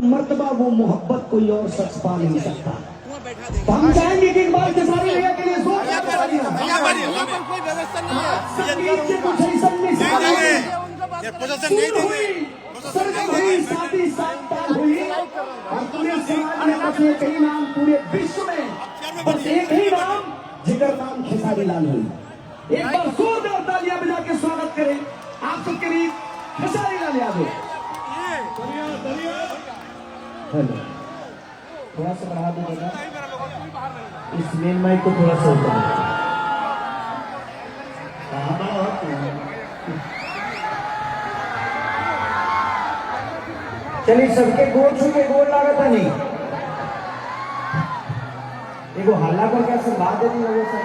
मर्तबा वो मोहब्बत कोई और शख्स पा नहीं सकता। तो हम चाहेंगे कि इकबाल खेसारी भैया के लिए जोर से कोई व्यवस्था नहीं है, कुछ ऐसा शादी 7 साल हुई और पूरे समाज में बस एक ही नाम, पूरे विश्व में बस एक ही नाम, जिगर नाम खेसारी लाल हुई। एक बार जोरदार तालियां बजा के स्वागत करें आप सबके लिए खेसारी लाल यादव। हेलो, थोड़ा सा बढ़ा दो बेटा, इस मेन माइक को थोड़ा सा ऊपर। चलिए सबके गोल छू के गोल लागत है नहीं, एगो हल्ला करके आशीर्वाद दे दी लोगों से।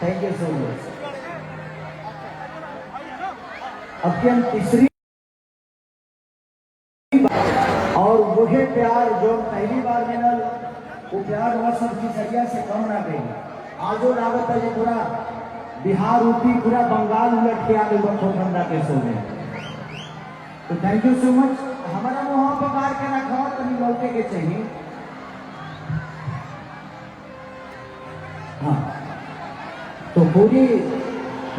Thank you so much. अब की हम तीसरी और वही प्यार जो पहली बार मिलल, वो प्यार वह सब खिसरिया से कम ना गई। आजो लागत है ये पूरा बिहार यूपी पूरा बंगाल उलट के आगे ठंडा के सो में। तो थैंक यू सो मच। हमारा मुँह पकार के रखा तो नहीं लौटे के चाहिए। हाँ, तो पूरी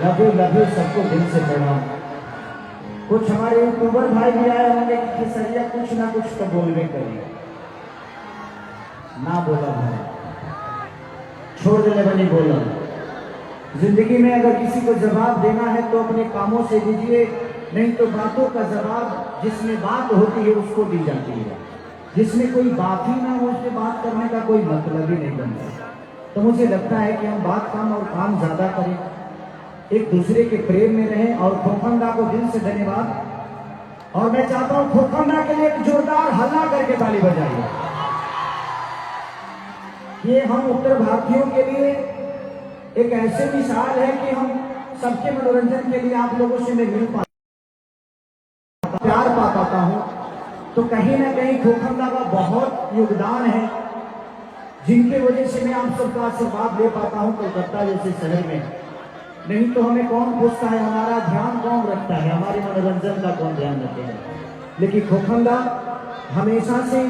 लव यू सबको दिल से प्रणाम। कुछ हमारे यूट्यूबर भाई भी आए होंगे कि खेसरिया कुछ ना कुछ तो बोलने करिए, ना बोला भाई छोड़ देने बनी बोला। जिंदगी में अगर किसी को जवाब देना है तो अपने कामों से दीजिए, नहीं तो बातों का जवाब जिसमें बात होती है उसको दी जाती है। जिसमें कोई बात ही ना हो उससे बात करने का कोई मतलब ही नहीं बनता। तो मुझे लगता है कि हम बात कम और काम ज्यादा करें, एक दूसरे के प्रेम में रहें। और खोखंडा को दिल से धन्यवाद। और मैं चाहता हूं खोखंडा के लिए एक जोरदार हल्ला करके ताली बजाइए। ये हम उत्तर भारतीयों के लिए एक ऐसे मिसाल है कि हम सबके मनोरंजन के लिए आप लोगों से मैं मिल पाता, प्यार पा पाता हूं। तो कहीं ना कहीं खोखंडा का बहुत योगदान है, जिनके वजह से मैं आप सबका आशीर्वाद ले पाता हूं कोलकाता जैसे शहर में। नहीं तो हमें कौन पूछता है, हमारा ध्यान कौन रखता है, हमारे मनोरंजन का कौन ध्यान रखेगा। लेकिन खोखंडा हमेशा से,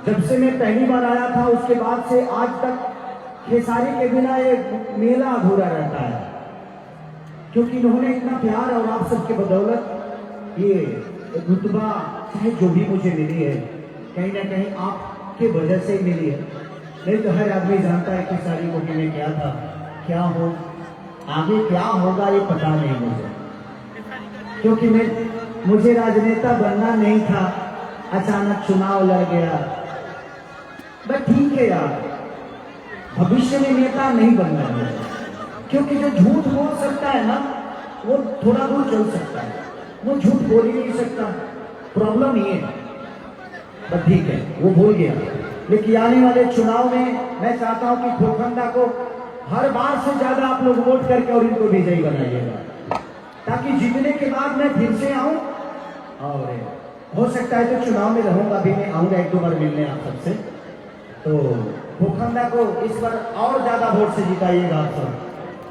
जब से मैं पहली बार आया था उसके बाद से आज तक खेसारी के बिना ये मेला अधूरा रहता है। क्योंकि इन्होंने इतना प्यार और आप सबके बदौलत ये रुतबा चाहे जो भी मुझे मिली है, कहीं ना कहीं आपके वजह से ही मिली है। नहीं तो हर आदमी जानता है खेसारी को कि मैं क्या था, क्या हो, आगे क्या होगा ये पता नहीं मुझे। क्योंकि मुझे राजनेता बनना नहीं था, अचानक चुनाव लड़ गया। बस ठीक है यार, भविष्य में नेता नहीं बनना है। क्योंकि जो झूठ बोल सकता है ना वो थोड़ा दूर चल सकता है, वो झूठ बोल ही नहीं सकता, प्रॉब्लम ये है। बस ठीक है, वो भूल गया। लेकिन आने वाले चुनाव में मैं चाहता हूं कि खोखंडा को हर बार से ज्यादा आप लोग वोट करके और इनको विजयी बनाइएगा, ताकि जीतने के बाद मैं फिर से आऊं। और हो सकता है तो चुनाव में रहूंगा भी, मैं आऊंगा 1-2 बार मिलने आप सबसे। तो खोखंडा को इस बार और ज्यादा वोट से जिताइएगा आप सब,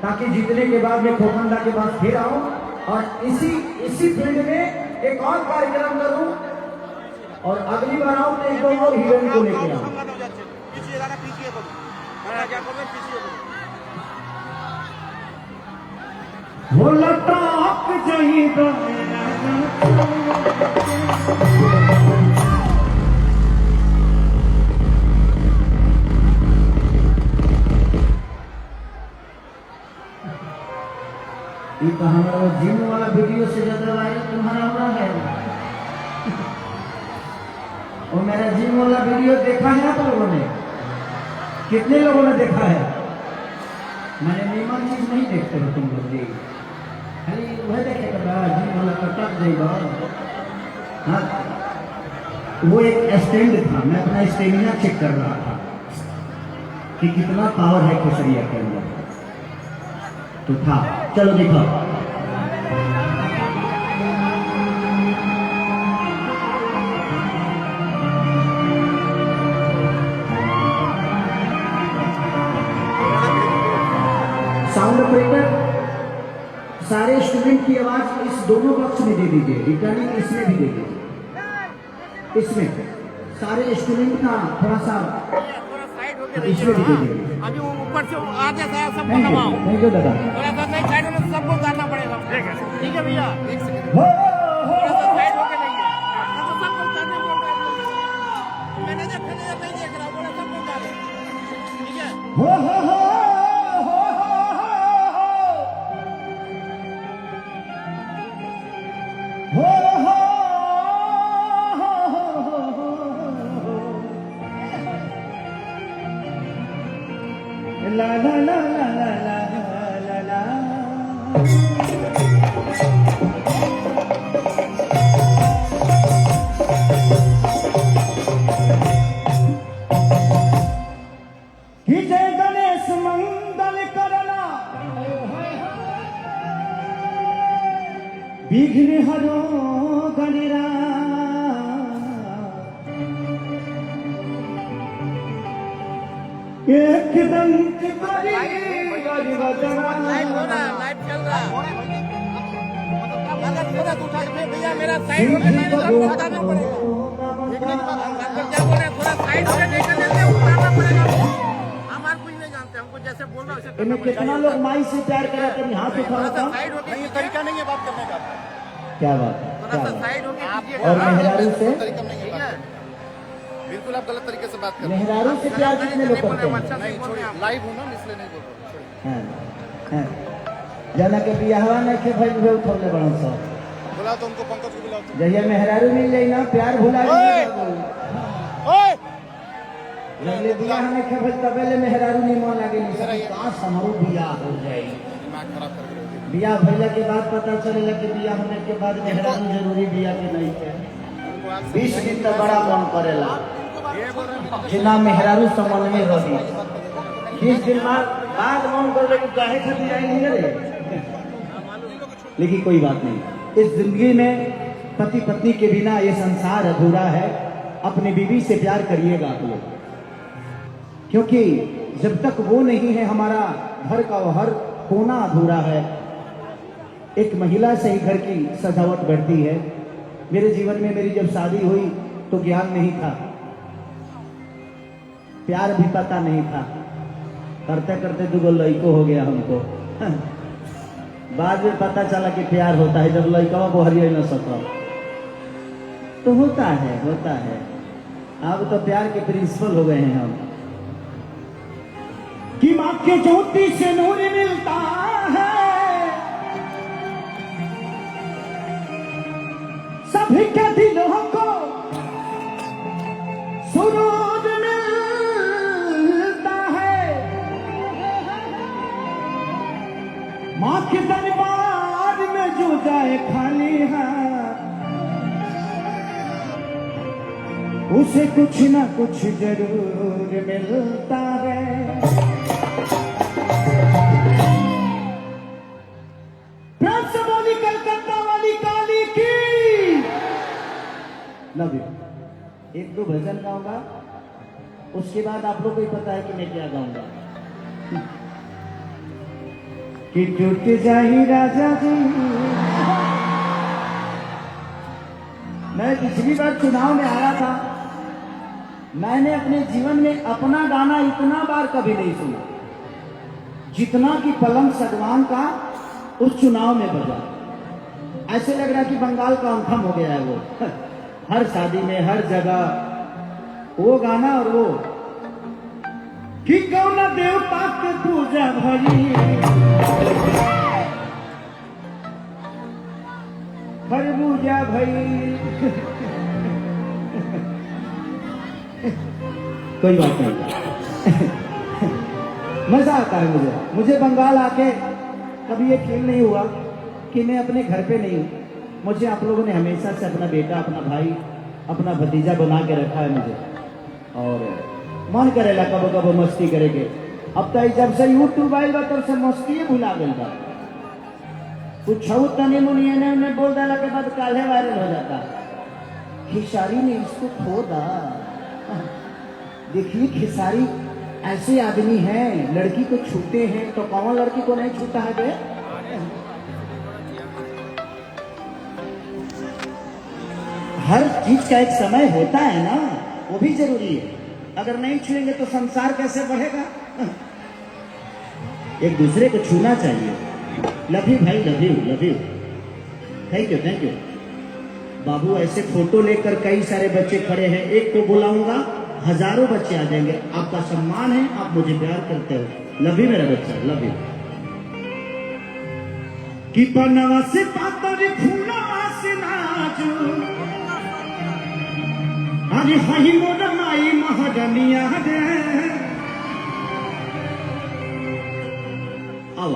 ताकि जीतने के बाद मैं खोखंडा के पास फिर आऊं और इसी फील्ड में एक और कार्यक्रम करूं। और अगली बार आऊं तो 1-2 और हीरोइन को लेके आऊं। वो लटाक जाइएगा ये तो हमारा जिम वाला वीडियो से ज्यादा वायरल तुम्हारा हो रहा है। और मेरा जिम वाला वीडियो देखा है आप लोगों ने? कितने लोगों ने देखा है? मैंने नियमन चीज नहीं देखते हो तुम लोग जी, खाली वह देखे जिम वाला कटक जाएगा। हाँ, वो एक स्टैंड था, मैं अपना स्टेमिना चेक कर रहा था कि कितना पावर है खेसरिया के अंदर। तो था, चलो देखो। साउंड ऑपरेटर सारे स्टूडेंट इंस्ट्रूमेंट की आवाज इस दोनों बॉक्स में दे दीजिए, रिटर्निंग इसमें भी दे दीजिए, इसमें सारे इंस्ट्रूमेंट का थोड़ा सा थोड़ा साइड होके इसमें भी दे रहिए। दीजिए। अभी वो ऊपर से आ जाता है सबको थैंक दबाओ, यू, थैंक यू दादा। थोड़ा सा नहीं साइड होने से सबको करना पड़ेगा। ठीक है भैया, हो, थोड़ा सा साइड होके रहिए। तो सबको करने बोल रहा है मैनेजर नहीं देख रहा, बोला सबको कर। ठीक है हो, हो, हो, हो, ला ला ला ला ला ला ला कि जय गणेश मंगल करना विघ्न हरो गणरा एक दंत लाइव हो रहा है, लाइव चल रहा है। अगर तुरंत उठा के भैया मेरा साइड होके मैनेजर को हटाना पड़ेगा। अंकल क्या बोल रहे हैं, थोड़ा साइड होके देखकर जल्दी उतारना पड़ेगा। हमारे कुछ नहीं जानते, हमको जैसे बोल रहा है इनमें कितना लोग माई से प्यार करा कर हाथ उठा थोड़ा सा होता। साइड होके, ये तरीका नहीं है बात करने का। क्या बात है, थोड़ा क्या सा बात है। साइड होके कीजिएगा। और मेहरारू से तरीका नहीं है, बिल्कुल आप गलत तरीके से बात कर रहे हैं। मेहरारू से प्यार कितने लोग करते हैं? अच्छा नहीं बोल रहे हैं, लाइव हूं ना इसलिए नहीं बोल रहे। हाँ, हाँ। जना के बियाहवा नहीं के भाई वे उठौले बड़न सब बुलाओ तो उनको, पंकज को बुलाओ तो। जहिया मेहरारू मिल जाई ना प्यार भुला जाई। ओए लगले बियाह में के भाई तबेले मेहरारू नहीं मन लागे नहीं सब काश हमारो बियाह हो जाए। दिमाग खराब कर रहे हो। बियाह भइला के बाद पता चलेला कि बियाह होने के बाद मेहरारू जरूरी बियाह के नहीं है। 20 दिन तक बड़ा मन करेला जिना मेहरारू समन में रही। 20 दिन बाद मन कर ले कि काहे खातिर आई नहीं रे। लेकिन कोई बात नहीं, इस जिंदगी में पति पत्नी के बिना ये संसार अधूरा है। अपनी बीवी से प्यार करिएगा आप लोग, क्योंकि जब तक वो नहीं है हमारा घर का हर कोना अधूरा है। एक महिला से ही घर की सजावट बढ़ती है। मेरे जीवन में मेरी जब शादी हुई तो ज्ञान नहीं था, प्यार भी पता नहीं था। करते करते 2 लड़को हो गया हमको। बाद में पता चला कि प्यार होता है जब लड़का को हरिया न सका। तो होता है, होता है। अब तो प्यार के प्रिंसिपल हो गए हैं हम कि माँ के ज्योति से नूर मिलता है, सभी के दिलों को सुरूर मिलता है। माँ के दरबार में जो जाए खाली हाथ, उसे कुछ ना कुछ जरूर मिलता है। प्यार से बोली कलकत्ता वाली काली की। Love you. 1-2 भजन गाऊंगा, उसके बाद आप लोग को ही पता है कि मैं क्या गाऊंगा। कि टूट जाही राजा जी। मैं पिछली बार चुनाव में आया था, मैंने अपने जीवन में अपना गाना इतना बार कभी नहीं सुना जितना कि पलंग सगवान का उस चुनाव में बजा। ऐसे लग रहा कि बंगाल का अंथम हो गया है वो। हर शादी में हर जगह वो गाना। और वो कि कौन देवता के पूजा भरी खरबूजा भई। कोई बात नहीं। मजा आता है मुझे बंगाल आके कभी ये फील नहीं हुआ कि मैं अपने घर पे नहीं हूँ। मुझे आप लोगों ने हमेशा से अपना बेटा, अपना भाई, अपना भतीजा बना के रखा है मुझे। और मन करेला कबो कबो मस्ती करेंगे। अब तो जब से यूट्यूब आएगा तब से मस्ती भुला गई बा। कुछ तनी मुनिया ने बोल डाला के बाद काले वायरल हो जाता। खिसारी ने इसको खोदा। देखिए खिसारी ऐसे आदमी हैं, लड़की को छूते हैं तो कौन लड़की को नहीं छूता है बे? हर चीज का एक समय होता है ना, वो भी जरूरी है। अगर नहीं छुएंगे तो संसार कैसे बढ़ेगा? एक दूसरे को छूना चाहिए। लव यू भाई, love you, love you, thank you, thank you. बाबू ऐसे फोटो लेकर कई सारे बच्चे खड़े हैं, एक को बुलाऊंगा हजारों बच्चे आ जाएंगे। आपका सम्मान है, आप मुझे प्यार करते हो। लव यू मेरा बच्चा, लव यू। कि बनवा से पातर फूलवा से नाचू, अरे हई मोर माई महारनिया रे। आओ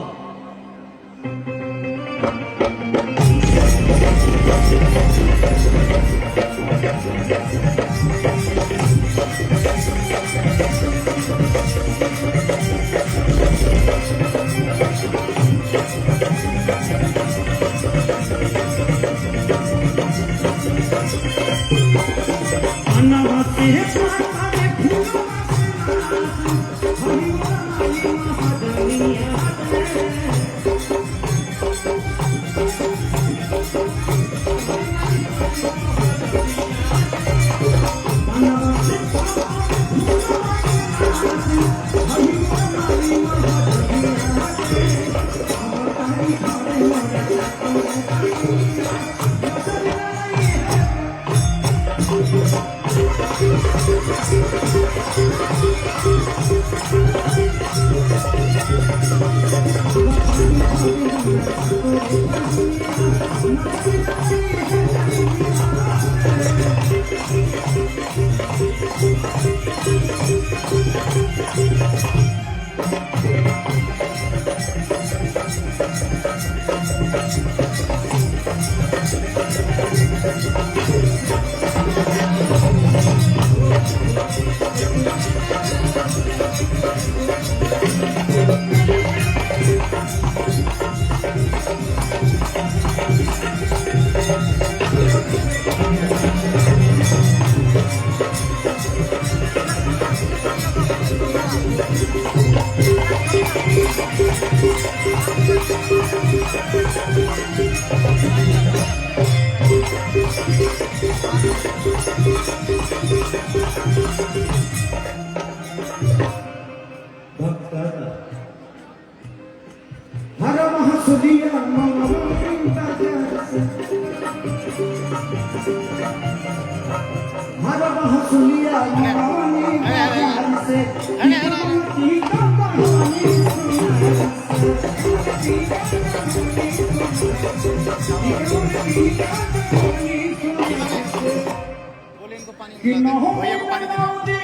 बोले इनको पानी भैया को पानी दे।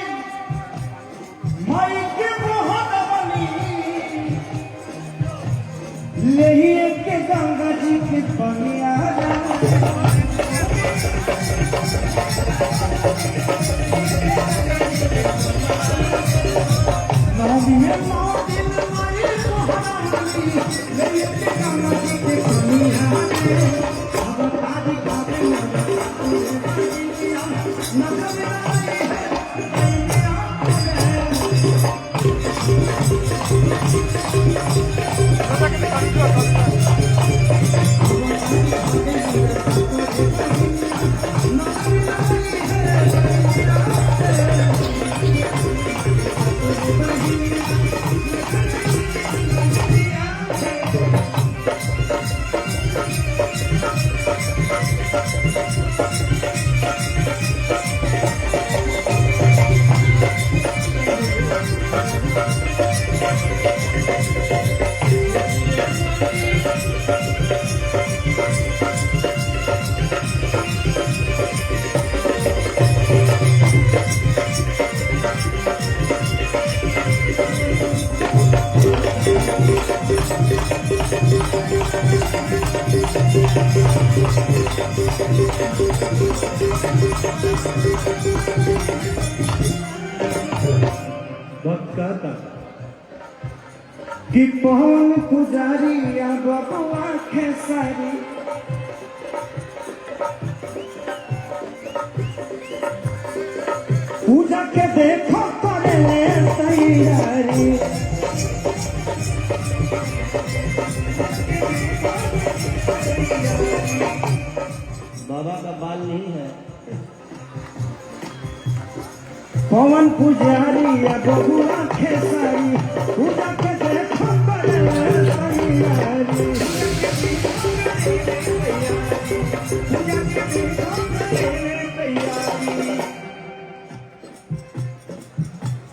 के गंगा जी के पनिया कि पवन पुजारी या बबुआ खेसारी पूजा के देखो करे तैयारी बाबा का बाल नहीं है। पवन पुजारी या बबुआ खेसारी पूजा के देखो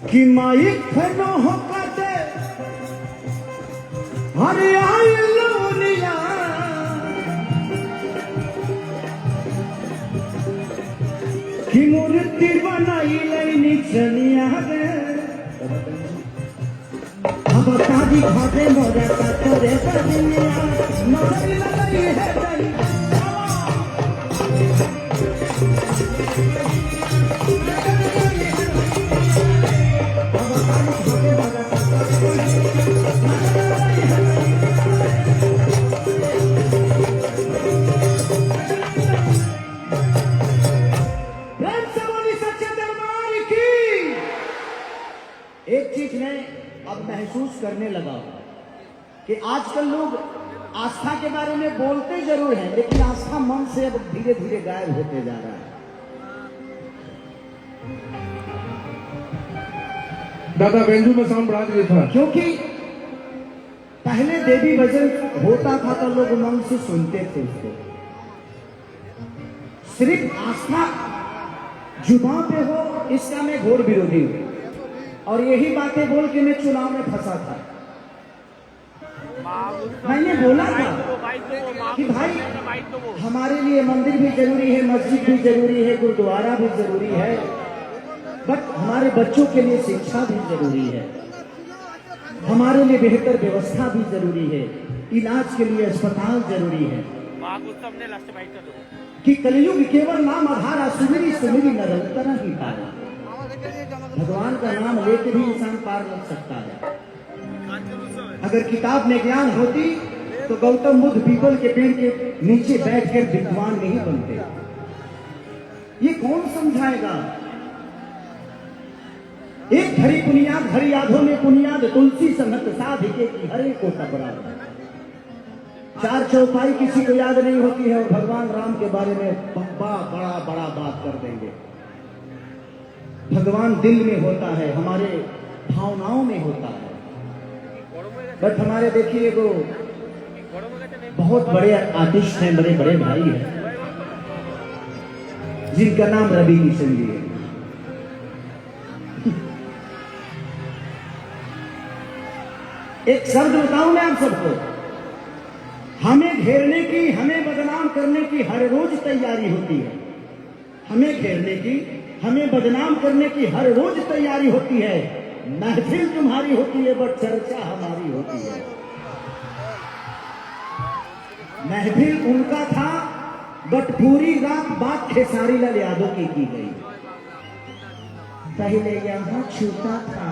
कि माइक फनो हो पाते अरे आई लोनिया कि मूर्ति बनाई लेनी चलिया रे अब शादी घाटे मोरा का तोरे बनिया नजर लगी है तेरी एक चीज मैं अब महसूस करने लगा कि आजकल लोग आस्था के बारे में बोलते जरूर हैं, लेकिन आस्था मन से अब धीरे धीरे गायब होते जा रहा है। दादा बेंजू में साउंड बढ़ा दिया था, क्योंकि पहले देवी भजन होता था तो लोग मन से सुनते थे उसको। सिर्फ आस्था जुबान पे हो, इसका मैं घोर विरोधी हूं और यही बातें बोल के मैं चुनाव में फंसा था। मैंने बोला था कि भाई हमारे लिए मंदिर भी जरूरी है, मस्जिद भी जरूरी है, गुरुद्वारा भी जरूरी है, बट हमारे बच्चों के लिए शिक्षा भी जरूरी है, हमारे लिए बेहतर व्यवस्था भी जरूरी है, इलाज के लिए अस्पताल जरूरी है। कि कलयुग केवल नाम आधारा सुमिरी सुमिरी निरंतर ही पारा। भगवान का नाम लेके भी इंसान पार लग सकता है। अगर किताब में ज्ञान होती तो गौतम बुद्ध पीपल के पेड़ के नीचे बैठकर विद्वान नहीं बनते। ये कौन समझाएगा? एक घड़ी पुनियाद घड़ी यादों में पुनियाद तुलसी संगत साधिके की हरे को टकरा। चार चौपाई किसी को याद नहीं होती है और भगवान राम के बारे में बड़ा बड़ा बात कर देंगे। भगवान दिल में होता है, हमारे भावनाओं में होता है। बट हमारे देखिए वो बहुत बड़े आर्टिस्ट हैं, बड़े बड़े भाई हैं, जिनका नाम रवि किशन जी है। एक शब्द बताऊं मैं आप सबको, हमें घेरने की, हमें बदनाम करने की हर रोज तैयारी होती है। हमें घेरने की, हमें बदनाम करने की हर रोज तैयारी होती है। महफिल तुम्हारी होती है बट चर्चा हमारी होती है। महफिल उनका था बट पूरी रात बात खेसारी लाल यादव की गई। पहले यहां छूता था,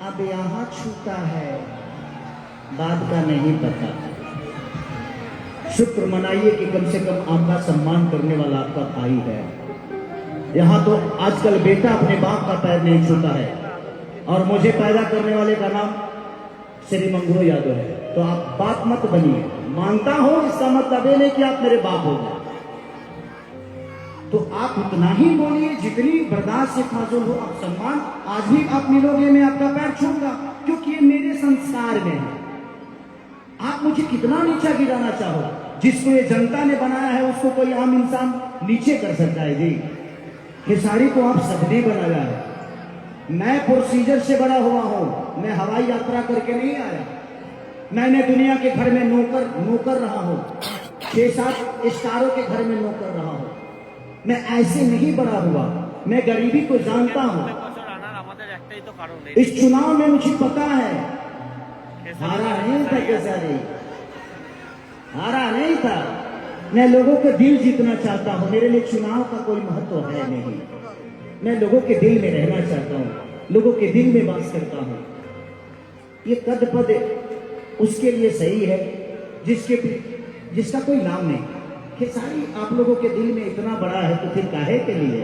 अब यहां छूता है, बात का नहीं पता। शुक्र मनाइए कि कम से कम आपका सम्मान करने वाला आपका भाई है। यहाँ तो आजकल बेटा अपने बाप का पैर नहीं छूता है और मुझे पैदा करने वाले का नाम श्री मंगरू यादव है। तो आप बाप मत बनिए, मानता हूं इसका मतलब ये नहीं कि आप मेरे बाप हो गए। तो आप उतना ही बोलिए जितनी बर्दाश्त से फाजुल हो। आप सम्मान आज भी आप मिलोगे, मैं आपका पैर छूऊंगा क्योंकि ये मेरे संस्कार में है। आप मुझे कितना नीचा गिराना चाहो, जिसको ये जनता ने बनाया है उसको कोई आम इंसान नीचे कर सकता है जी। खेसारी को आप सबने बनाया है। मैं प्रोसीजर से बड़ा हुआ हूं, मैं हवाई यात्रा करके नहीं आया। मैंने दुनिया के घर में नौकर रहा हूं, 6-7 स्टारों के घर में नौकर रहा हूं। मैं ऐसे नहीं बड़ा हुआ, मैं गरीबी को जानता हूं। इस चुनाव में मुझे पता है, हारा नहीं था खेसारी, हारा नहीं था। मैं लोगों के दिल जीतना चाहता हूं। मेरे लिए चुनाव का कोई महत्व है नहीं। मैं लोगों के दिल में रहना चाहता हूं, लोगों के दिल में वास करता हूं। ये कद पद उसके लिए सही है जिसका कोई नाम नहीं। खेसारी आप लोगों के दिल में इतना बड़ा है तो फिर काहे के लिए?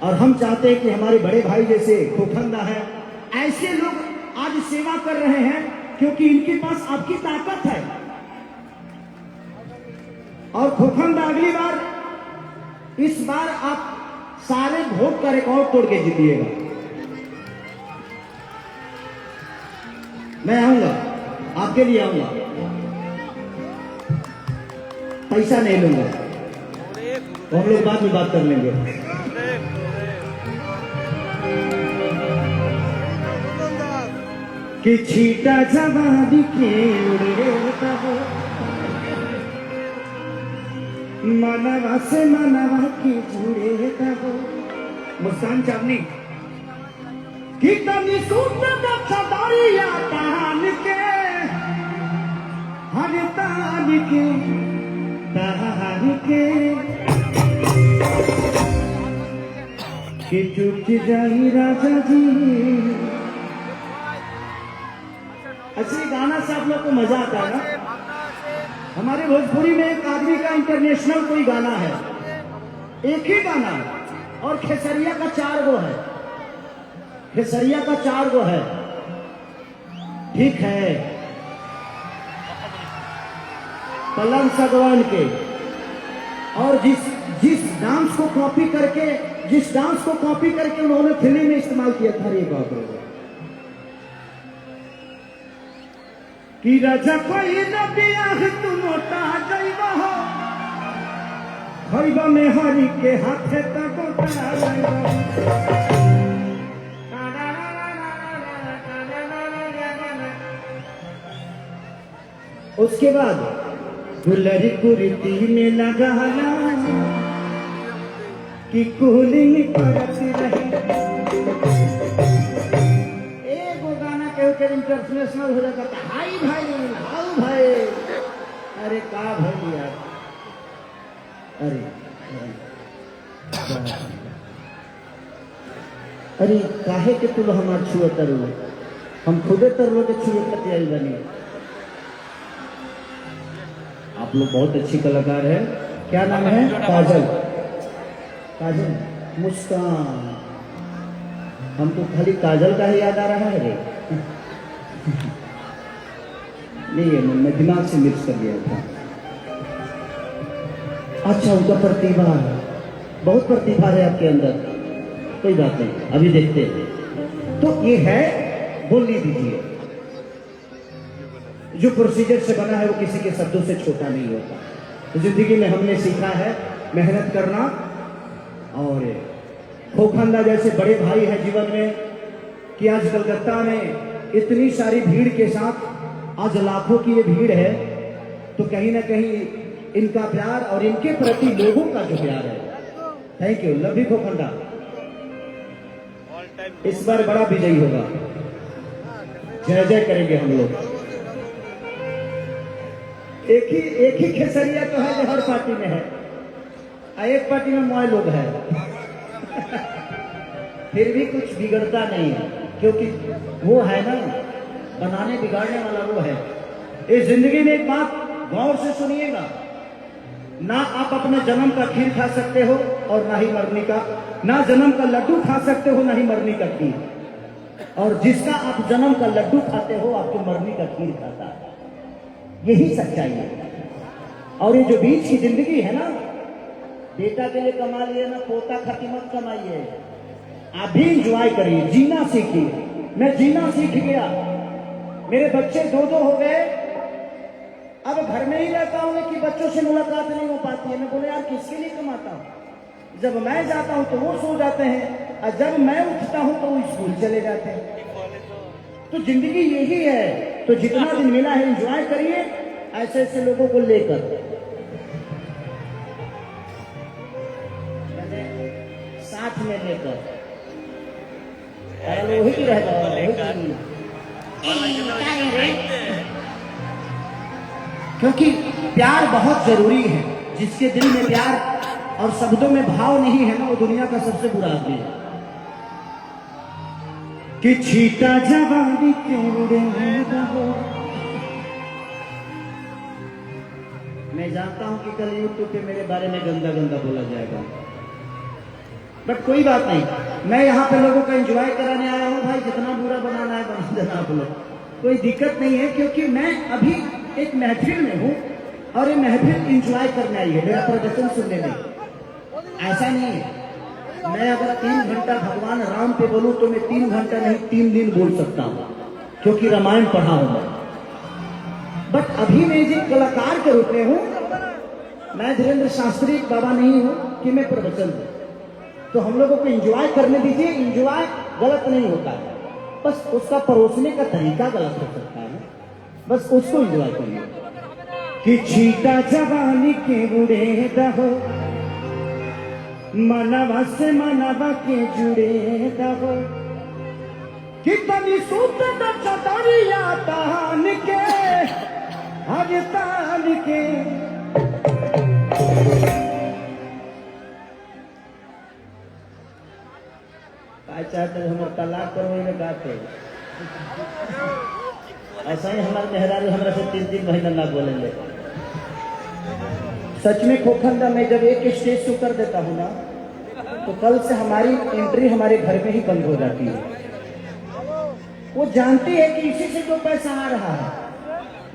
और हम चाहते हैं कि हमारे बड़े भाई जैसे खोखंदा है, ऐसे लोग आज सेवा कर रहे हैं क्योंकि इनके पास आपकी ताकत है। और खोखंदा अगली बार, इस बार आप सारे वोट का रिकॉर्ड तोड़ के जीतिएगा। मैं आऊंगा, आपके लिए आऊंगा, पैसा नहीं लूंगा, तो हम लोग बाद में बात कर लेंगे। कि छीटा जवानी के उड़े तब मनवा से मनवा के जुड़े तब। मुस्कान चावनी कि तनी सूत दरिया तान के, हर तान के तान के, कि चुप जाई राजा जी। अच्छी गाना से आप लोग को मजा आता है ना। हमारे भोजपुरी में एक आदमी का इंटरनेशनल कोई गाना है, एक ही गाना, और खेसरिया का 4 गो है, खेसरिया का 4 गो है। ठीक है, पलंग सगवान के, और जिस डांस को कॉपी करके उन्होंने फिल्म में इस्तेमाल किया था, रे बाप रे, कि राजा कोई रबिया तू मोटा जइबा हो, खइबा में हरी के हाथे तक गोटा लइबा। उसके बाद गुलरी कुर्ती में लगाना कि कूलिंग करत रही। इंटरनेशनल हो जाता था, हाई भाई, हाउ भाई, अरे का भाई यार, अरे काहे के तुम हमार छुए तरु, हम खुदे तरु के छुए कतियाई बनी। आप लोग बहुत अच्छी कलाकार है, क्या नाम है? काजल, काजल, मुस्कान। हमको खाली काजल का ही याद आ रहा है रे। नहीं है, मैं दिमाग से मिक्स कर दिया था। अच्छा, उनका प्रतिभा है, बहुत प्रतिभा है आपके अंदर, कोई बात नहीं, अभी देखते हैं। तो ये है, बोलने दीजिए। जो प्रोसीजर से बना है वो किसी के शब्दों से छोटा नहीं होता। जिंदगी में हमने सीखा है मेहनत करना, और खोखंदा जैसे बड़े भाई है जीवन में, कि आज कलकत्ता में इतनी सारी भीड़ के साथ आज लाखों की ये भीड़ है, तो कहीं ना कहीं इनका प्यार और इनके प्रति लोगों का जो प्यार है, थैंक यू, लव यू खोखंदा। इस बार बड़ा विजयी होगा, जय जय करेंगे हम लोग। एक ही खेसरिया तो है जो हर पार्टी में है, एक पार्टी में मोए लोग है। फिर भी कुछ बिगड़ता नहीं है, क्योंकि वो है ना, बनाने बिगाड़ने वाला वो है। इस जिंदगी में एक बात गौर से सुनिएगा, ना आप अपने जन्म का खीर खा सकते हो और ना ही मरने का, ना जन्म का लड्डू खा सकते हो ना ही मरने का खीर, और जिसका आप जन्म का लड्डू खाते हो आपको मरने का खीर खाता है। यही सच्चाई है। और ये जो बीच की जिंदगी है ना, बेटा के लिए कमा लिए ना, पोता खाती मत कमाइए, आप भी इंजॉय करिए, जीना सीखिए। मैं जीना सीख गया, मेरे बच्चे 2 हो गए, अब घर में ही रहता हूं कि बच्चों से मुलाकात नहीं हो पाती है। मैं बोले यार किसके लिए कमाता हूं, जब मैं जाता हूं तो वो सो जाते हैं, और जब मैं उठता हूं तो वो स्कूल चले जाते हैं। तो जिंदगी यही है, तो जितना दिन मिला है एंजॉय करिए, ऐसे ऐसे लोगों को लेकर। साथ में लेकर वही की रहेगा, क्योंकि प्यार बहुत जरूरी है। जिसके दिल में प्यार और शब्दों में भाव नहीं है ना, वो दुनिया का सबसे बुरा आदमी है। कि छीटा जवानी क्यों उड़े हो। मैं जानता हूं कि कल यूट्यूब पे मेरे बारे में गंदा गंदा बोला जाएगा, बट कोई बात नहीं, मैं यहाँ पे लोगों का एंजॉय कराने आया हूँ भाई। जितना बुरा बनाना है बना देना आप लोग, कोई दिक्कत नहीं है, क्योंकि मैं अभी एक महफिल में हूँ और ये महफिल इंजॉय करने आई है, मेरा प्रदर्शन सुनने में। ऐसा नहीं है, मैं अगर 3 घंटा भगवान राम पे बोलूं तो मैं 3 घंटा नहीं 3 दिन बोल सकता हूं, क्योंकि रामायण पढ़ा हूं मैं। बट अभी मैं जो कलाकार के रूप में हूं, मैं धीरेन्द्र शास्त्री बाबा नहीं हूं कि मैं प्रवचन दूं। तो हम लोगों को एंजॉय करने दीजिए। एंजॉय गलत नहीं होता है, बस उसका परोसने का तरीका गलत हो सकता है, बस उसको एंजॉय करिए। कि छीटा जवानी के बुढ़े दहो, मनवा से मनवा के जुड़े दहो, कि तनी सूत चतरिया तान के हज तान के। चाहते हमारे तलाक करवे में गाते ऐसा ही हमारे मेहरारू हमारे से 3 महीना ना बोलेंगे। सच में खोखंदा, मैं जब एक स्टेज से कर देता हूँ ना, तो कल से हमारी एंट्री हमारे घर में ही बंद हो जाती है। वो जानती है कि इसी से जो पैसा आ रहा है,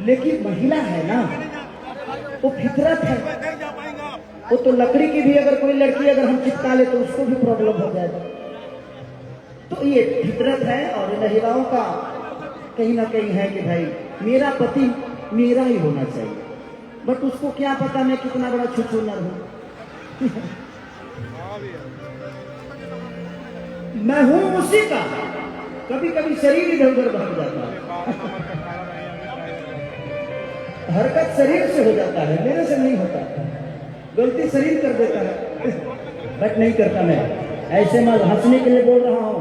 लेकिन महिला है ना, वो फितरत है। वो तो लकड़ी की भी अगर कोई लड़की अगर हम चिपका ले तो उसको भी प्रॉब्लम हो जाएगा। तो ये फितरत है, और महिलाओं का कहीं ना कहीं है कि भाई मेरा पति मेरा ही होना चाहिए। बट उसको क्या पता मैं कितना बड़ा छुछुनर हूं। मैं हूं उसी का, कभी कभी शरीर इधर उधर भाग जाता है। हरकत शरीर से हो जाता है, मेरे से नहीं होता। गलती शरीर कर देता है, बट नहीं करता मैं। ऐसे मैं हंसने के लिए बोल रहा हूं,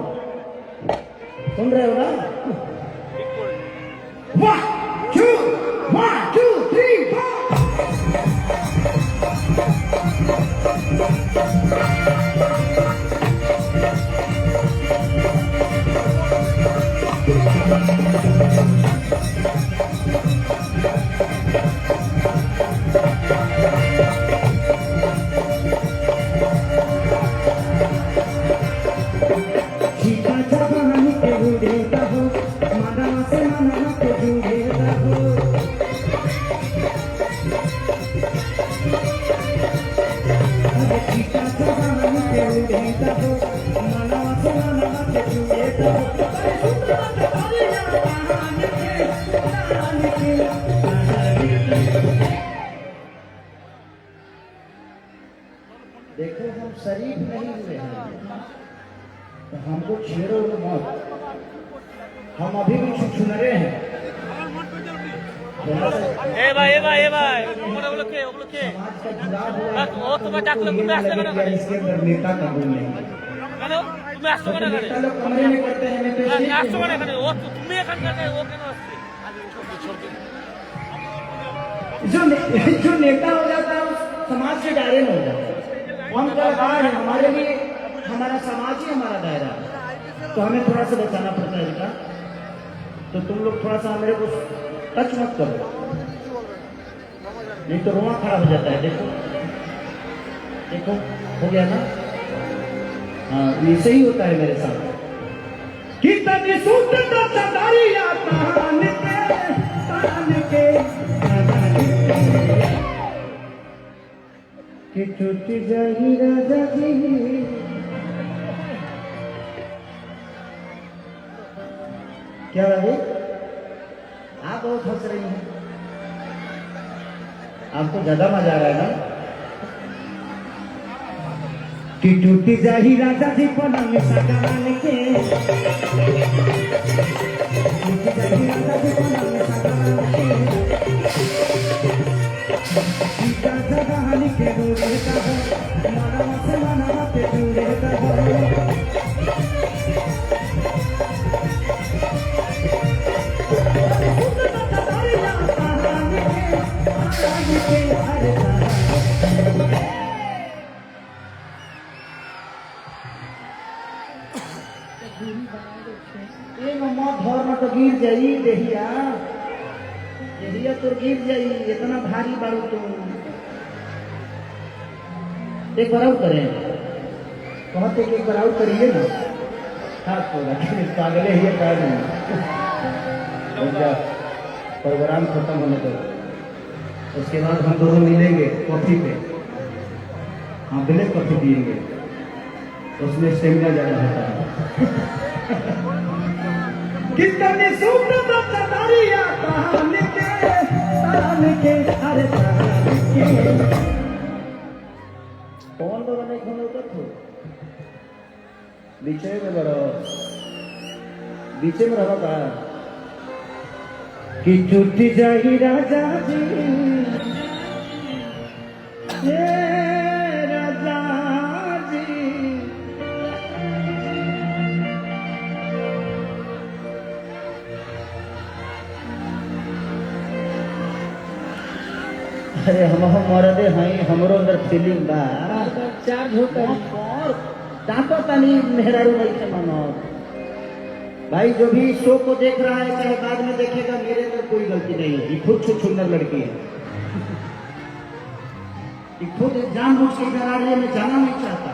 सुन रहे हो ना? 1 2 1 2 3 4। देखो हम शरीफ नहीं हुए हैं, तो हमको छेड़ो मत। हम अभी भी छुछुनरे हैं। ए भाई ओके समाज का जुड़ाव हुआ बस वो तुम्हें डाकलो, तुम्हें आस्ते करो करे इसके अंदर नेता का गुण नहीं। हेलो तुम्हें आस्ते करो करे नेता लोग कमरे में करते हैं, मैं तो स्टेज पे आस्ते हूँ। करो करे वो तुम्हें एखन करे वो केन आस्ते जो नेता हो जाता है उस समाज से डायरेक्ट हो जाता है। हम कलाकार हैं, हमारे लिए हमारा समाज ही हमारा दायरा है, तो हमें थोड़ा सा बचाना पड़ता है बेटा। तो तुम लोग थोड़ा सा मेरे को टच मत करो, नहीं तो रोना खड़ा हो जाता है। देखो देखो हो गया ना? हाँ, ऐसे ही होता है मेरे साथ। कितनी सुंदर चटारिया तान के कि टूट जाही राजा जी। क्या है? आप बहुत हंस रही हैं, आपको ज्यादा मजा आ रहा है ना? कि टूट जाही राजा जी पलंग सगान के, टूट जाही राजा जी पलंग सगान के, सीता जगान के रोड़े का हो, मनवा से मनवा पे जुड़े का हो। धर्म तो गिर जाई देहिया, देहिया तो गिर जाई, इतना भारी बारू तुम। एक बार आउट करें, कहते कि एक बार आउट करिए ना। हाथ होगा पागले ही पैर नहीं। प्रोग्राम खत्म होने दो। उसके बाद हम दोनों मिलेंगे कॉफी पे, हाँ ब्लैक कॉफी पियेंगे, उसमें स्टेमिना ज्यादा होता है। कितने सुंदर चटारिया तान के अरे तान के कौन बड़ा नहीं खोल होता तो बीचे में बड़ा बीचे में रहा था कि टूट जाई राजा जी ये राजा जी। अरे हम मरदे हैं, हमरो अंदर फीलिंग बा चार्ज होता है और डांटो तनी मेहरारू नहीं से मानो भाई। जो भी शो को देख रहा है चाहे बाद में देखेगा, मेरे अंदर कोई गलती नहीं है। ये खुद से सुंदर लड़की है, ये खुद जानबूझ के इधर आ रही है, मैं जाना नहीं चाहता।